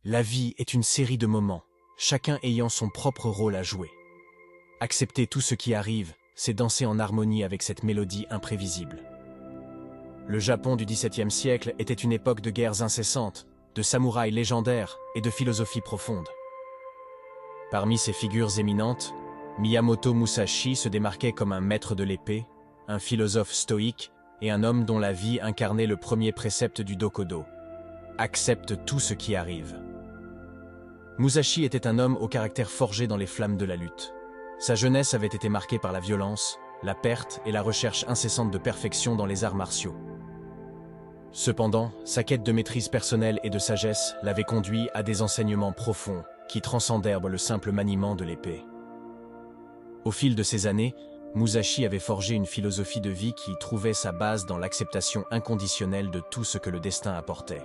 La vie est une série de moments, chacun ayant son propre rôle à jouer. Accepter tout ce qui arrive, c'est danser en harmonie avec cette mélodie imprévisible. Le Japon du XVIIe siècle était une époque de guerres incessantes, de samouraïs légendaires et de philosophie profonde. Parmi ces figures éminentes, Miyamoto Musashi se démarquait comme un maître de l'épée, un philosophe stoïque et un homme dont la vie incarnait le premier précepte du Dokodo. Accepte tout ce qui arrive. Musashi était un homme au caractère forgé dans les flammes de la lutte. Sa jeunesse avait été marquée par la violence, la perte et la recherche incessante de perfection dans les arts martiaux. Cependant, sa quête de maîtrise personnelle et de sagesse l'avait conduit à des enseignements profonds qui transcendèrent le simple maniement de l'épée. Au fil de ces années, Musashi avait forgé une philosophie de vie qui trouvait sa base dans l'acceptation inconditionnelle de tout ce que le destin apportait.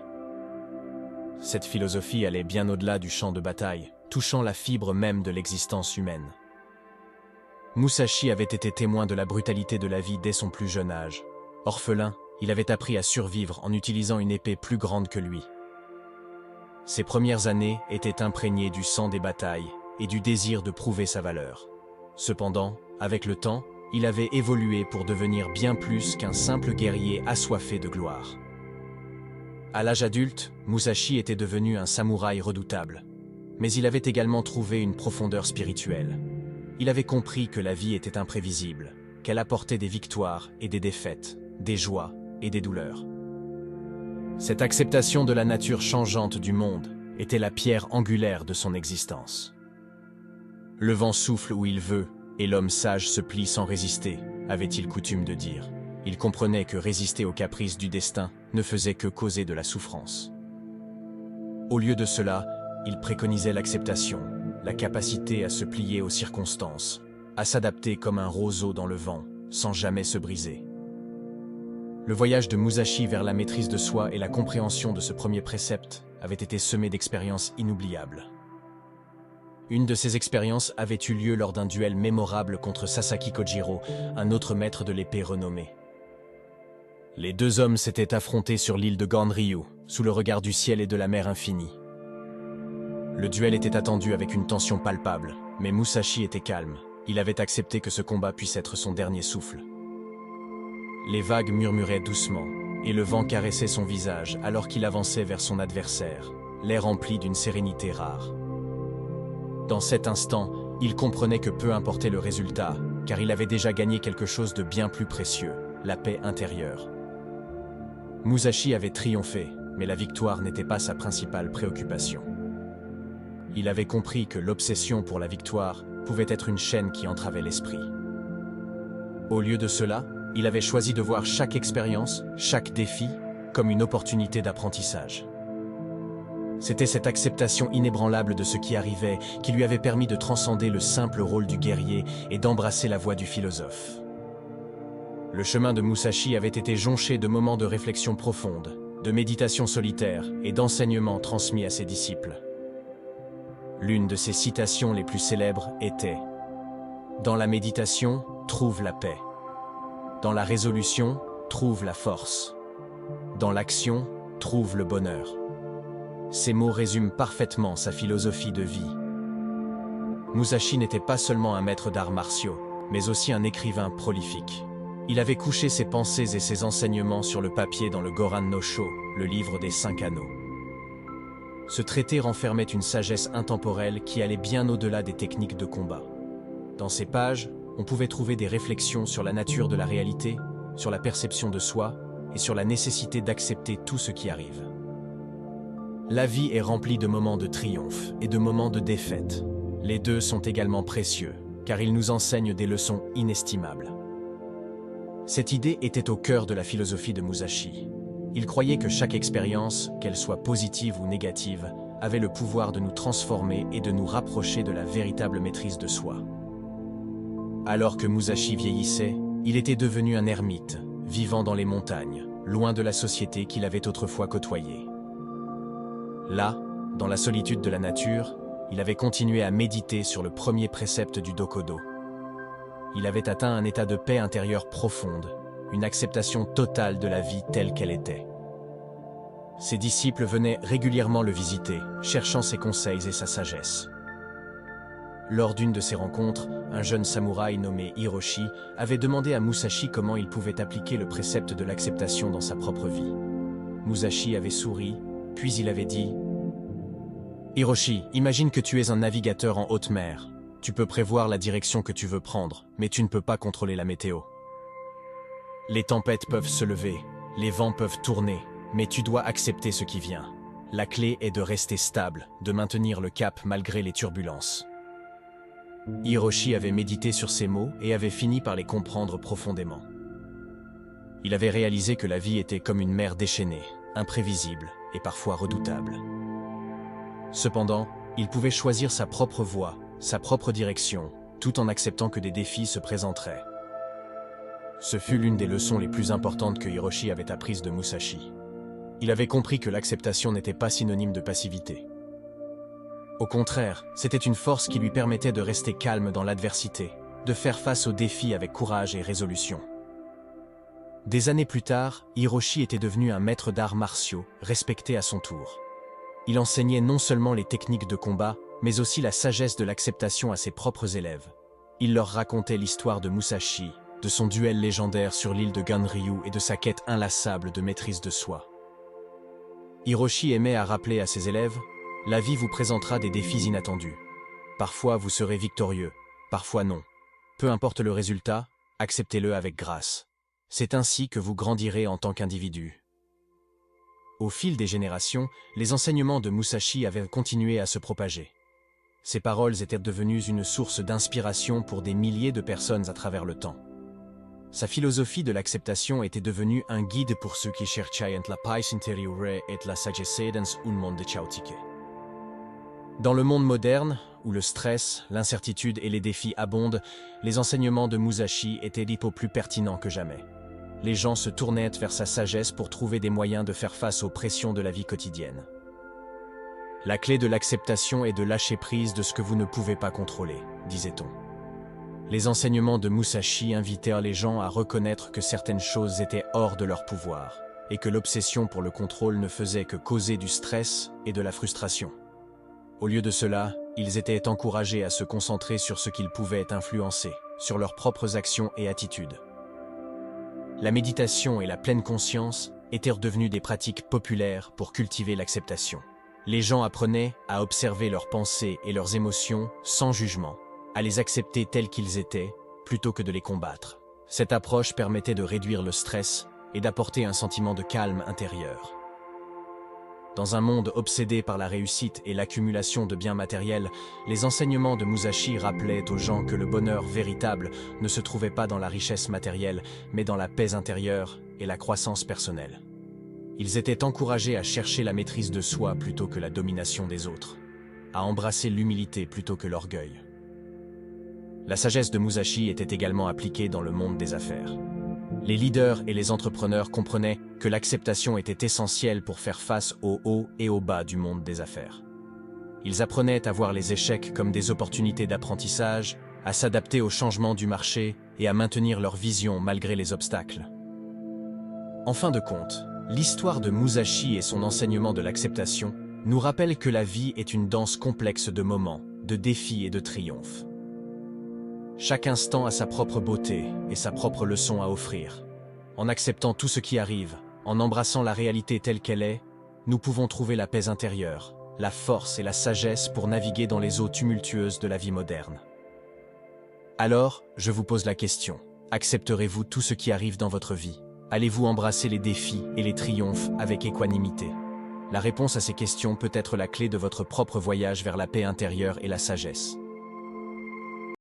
Cette philosophie allait bien au-delà du champ de bataille, touchant la fibre même de l'existence humaine. Musashi avait été témoin de la brutalité de la vie dès son plus jeune âge. Orphelin, il avait appris à survivre en utilisant une épée plus grande que lui. Ses premières années étaient imprégnées du sang des batailles et du désir de prouver sa valeur. Cependant, avec le temps, il avait évolué pour devenir bien plus qu'un simple guerrier assoiffé de gloire. À l'âge adulte, Musashi était devenu un samouraï redoutable. Mais il avait également trouvé une profondeur spirituelle. Il avait compris que la vie était imprévisible, qu'elle apportait des victoires et des défaites, des joies et des douleurs. Cette acceptation de la nature changeante du monde était la pierre angulaire de son existence. Le vent souffle où il veut, et l'homme sage se plie sans résister, avait-il coutume de dire. Il comprenait que résister aux caprices du destin ne faisait que causer de la souffrance. Au lieu de cela, il préconisait l'acceptation, la capacité à se plier aux circonstances, à s'adapter comme un roseau dans le vent, sans jamais se briser. Le voyage de Musashi vers la maîtrise de soi et la compréhension de ce premier précepte avait été semé d'expériences inoubliables. Une de ces expériences avait eu lieu lors d'un duel mémorable contre Sasaki Kojiro, un autre maître de l'épée renommé. Les deux hommes s'étaient affrontés sur l'île de Ganryu, sous le regard du ciel et de la mer infinie. Le duel était attendu avec une tension palpable, mais Musashi était calme. Il avait accepté que ce combat puisse être son dernier souffle. Les vagues murmuraient doucement, et le vent caressait son visage alors qu'il avançait vers son adversaire, l'air rempli d'une sérénité rare. Dans cet instant, il comprenait que peu importait le résultat, car il avait déjà gagné quelque chose de bien plus précieux, la paix intérieure. Musashi avait triomphé, mais la victoire n'était pas sa principale préoccupation. Il avait compris que l'obsession pour la victoire pouvait être une chaîne qui entravait l'esprit. Au lieu de cela, il avait choisi de voir chaque expérience, chaque défi, comme une opportunité d'apprentissage. C'était cette acceptation inébranlable de ce qui arrivait qui lui avait permis de transcender le simple rôle du guerrier et d'embrasser la voie du philosophe. Le chemin de Musashi avait été jonché de moments de réflexion profonde, de méditation solitaire et d'enseignements transmis à ses disciples. L'une de ses citations les plus célèbres était « Dans la méditation, trouve la paix. Dans la résolution, trouve la force. Dans l'action, trouve le bonheur. » Ces mots résument parfaitement sa philosophie de vie. Musashi n'était pas seulement un maître d'arts martiaux, mais aussi un écrivain prolifique. Il avait couché ses pensées et ses enseignements sur le papier dans le Goran no Sho, le livre des 5 anneaux. Ce traité renfermait une sagesse intemporelle qui allait bien au-delà des techniques de combat. Dans ces pages, on pouvait trouver des réflexions sur la nature de la réalité, sur la perception de soi et sur la nécessité d'accepter tout ce qui arrive. La vie est remplie de moments de triomphe et de moments de défaite. Les deux sont également précieux, car ils nous enseignent des leçons inestimables. Cette idée était au cœur de la philosophie de Musashi. Il croyait que chaque expérience, qu'elle soit positive ou négative, avait le pouvoir de nous transformer et de nous rapprocher de la véritable maîtrise de soi. Alors que Musashi vieillissait, il était devenu un ermite, vivant dans les montagnes, loin de la société qu'il avait autrefois côtoyée. Là, dans la solitude de la nature, il avait continué à méditer sur le premier précepte du Dokodo. Il avait atteint un état de paix intérieure profonde, une acceptation totale de la vie telle qu'elle était. Ses disciples venaient régulièrement le visiter, cherchant ses conseils et sa sagesse. Lors d'une de ces rencontres, un jeune samouraï nommé Hiroshi avait demandé à Musashi comment il pouvait appliquer le précepte de l'acceptation dans sa propre vie. Musashi avait souri, puis il avait dit « Hiroshi, imagine que tu es un navigateur en haute mer. Tu peux prévoir la direction que tu veux prendre, mais tu ne peux pas contrôler la météo. Les tempêtes peuvent se lever, les vents peuvent tourner, mais tu dois accepter ce qui vient. La clé est de rester stable, de maintenir le cap malgré les turbulences. » Hiroshi avait médité sur ces mots et avait fini par les comprendre profondément. Il avait réalisé que la vie était comme une mer déchaînée, imprévisible et parfois redoutable. Cependant, il pouvait choisir sa propre voie, sa propre direction, tout en acceptant que des défis se présenteraient. Ce fut l'une des leçons les plus importantes que Hiroshi avait apprises de Musashi. Il avait compris que l'acceptation n'était pas synonyme de passivité. Au contraire, c'était une force qui lui permettait de rester calme dans l'adversité, de faire face aux défis avec courage et résolution. Des années plus tard, Hiroshi était devenu un maître d'arts martiaux, respecté à son tour. Il enseignait non seulement les techniques de combat, mais aussi la sagesse de l'acceptation à ses propres élèves. Il leur racontait l'histoire de Musashi, de son duel légendaire sur l'île de Ganryu et de sa quête inlassable de maîtrise de soi. Hiroshi aimait à rappeler à ses élèves: la vie vous présentera des défis inattendus. Parfois vous serez victorieux, parfois non. Peu importe le résultat, acceptez-le avec grâce. C'est ainsi que vous grandirez en tant qu'individu. Au fil des générations, les enseignements de Musashi avaient continué à se propager. Ses paroles étaient devenues une source d'inspiration pour des milliers de personnes à travers le temps. Sa philosophie de l'acceptation était devenue un guide pour ceux qui cherchaient la paix intérieure et la sagesse dans un monde chaotique. Dans le monde moderne, où le stress, l'incertitude et les défis abondent, les enseignements de Musashi étaient plus pertinents que jamais. Les gens se tournaient vers sa sagesse pour trouver des moyens de faire face aux pressions de la vie quotidienne. La clé de l'acceptation est de lâcher prise de ce que vous ne pouvez pas contrôler, disait-on. Les enseignements de Musashi invitèrent les gens à reconnaître que certaines choses étaient hors de leur pouvoir, et que l'obsession pour le contrôle ne faisait que causer du stress et de la frustration. Au lieu de cela, ils étaient encouragés à se concentrer sur ce qu'ils pouvaient influencer, sur leurs propres actions et attitudes. La méditation et la pleine conscience étaient devenues des pratiques populaires pour cultiver l'acceptation. Les gens apprenaient à observer leurs pensées et leurs émotions sans jugement, à les accepter tels qu'ils étaient, plutôt que de les combattre. Cette approche permettait de réduire le stress et d'apporter un sentiment de calme intérieur. Dans un monde obsédé par la réussite et l'accumulation de biens matériels, les enseignements de Musashi rappelaient aux gens que le bonheur véritable ne se trouvait pas dans la richesse matérielle, mais dans la paix intérieure et la croissance personnelle. Ils étaient encouragés à chercher la maîtrise de soi plutôt que la domination des autres, à embrasser l'humilité plutôt que l'orgueil. La sagesse de Musashi était également appliquée dans le monde des affaires. Les leaders et les entrepreneurs comprenaient que l'acceptation était essentielle pour faire face aux hauts et aux bas du monde des affaires. Ils apprenaient à voir les échecs comme des opportunités d'apprentissage, à s'adapter aux changements du marché et à maintenir leur vision malgré les obstacles. En fin de compte, l'histoire de Musashi et son enseignement de l'acceptation nous rappellent que la vie est une danse complexe de moments, de défis et de triomphes. Chaque instant a sa propre beauté et sa propre leçon à offrir. En acceptant tout ce qui arrive, en embrassant la réalité telle qu'elle est, nous pouvons trouver la paix intérieure, la force et la sagesse pour naviguer dans les eaux tumultueuses de la vie moderne. Alors, je vous pose la question, accepterez-vous tout ce qui arrive dans votre vie? Allez-vous embrasser les défis et les triomphes avec équanimité? La réponse à ces questions peut être la clé de votre propre voyage vers la paix intérieure et la sagesse.